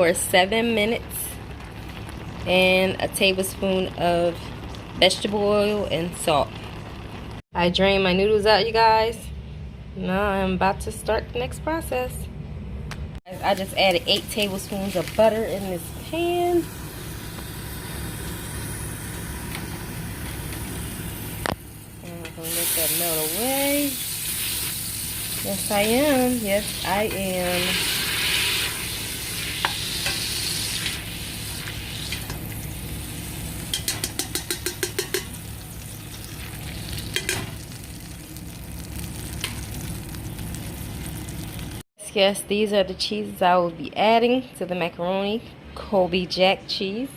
for 7 minutes, and a tablespoon of vegetable oil and salt. I drained my noodles out, you guys. Now I'm about to start the next process. I just added 8 tablespoons of butter in this pan. And I'm gonna let that melt away. Yes, I am. Yes, I am. Yes, these are the cheeses I will be adding to the macaroni. Colby Jack cheese,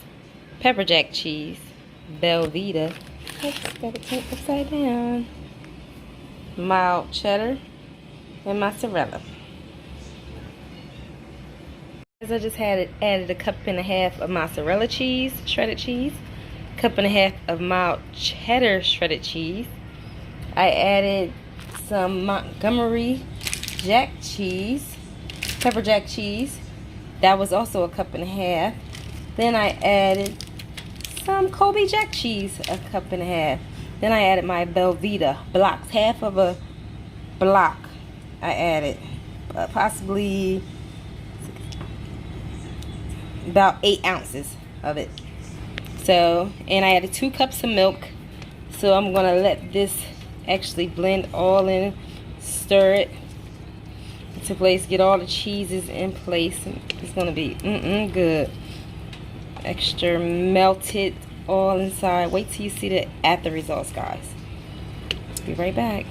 pepper jack cheese, Belvita. Oops, gotta turn it upside down. Mild cheddar, and mozzarella. I just added a cup and a half of mozzarella cheese, shredded cheese, cup and a half of mild cheddar shredded cheese. I added some Montgomery Jack cheese, pepper jack cheese. That was also a cup and a half. Then I added some Colby Jack cheese, a cup and a half. Then I added my Belvita blocks, half of a block. I added possibly about 8 ounces of it. So, and I added 2 cups of milk. So I'm gonna let this actually blend all in, stir it to place, get all the cheeses in place. It's gonna be good. Extra melted all inside. Wait till you see the after results, guys. Be right back.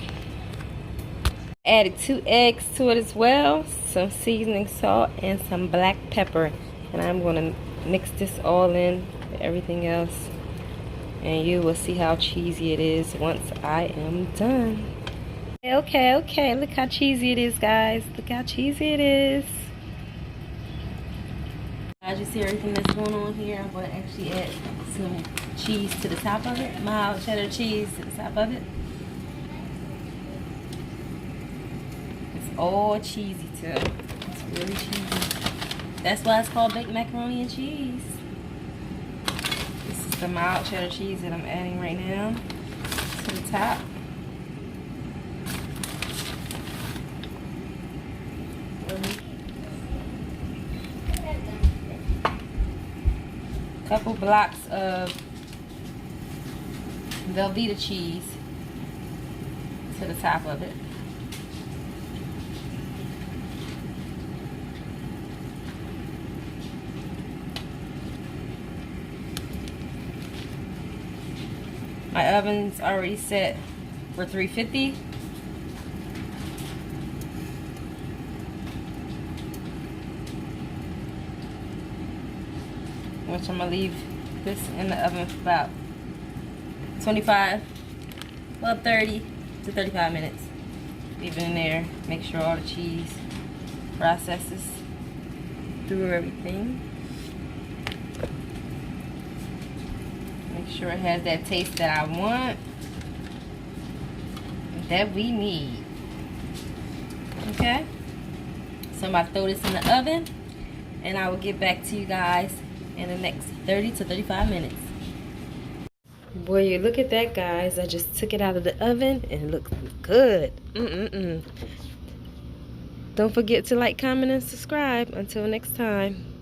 Added 2 eggs to it as well, some seasoning salt and some black pepper, and I'm gonna mix this all in with everything else, and you will see how cheesy it is once I am done. Okay, look how cheesy it is, guys. Look how cheesy it is. As you see everything that's going on here, I'm going to actually add some cheese to the top of it. Mild cheddar cheese to the top of it. It's all cheesy too. It's really cheesy. That's why it's called baked macaroni and cheese. This is the mild cheddar cheese that I'm adding right now to the top. Couple blocks of Velveeta cheese to the top of it. My oven's already set for 350. Which I'm gonna leave this in the oven for about 30 to 35 minutes. Leave it in there. Make sure all the cheese processes through everything. Make sure it has that taste that I want, that we need. Okay? So I'm about to throw this in the oven, and I will get back to you guys in the next 30 to 35 minutes. Boy, you look at that, guys. I just took it out of the oven and it looks good. Don't forget to like, comment, and subscribe. Until next time.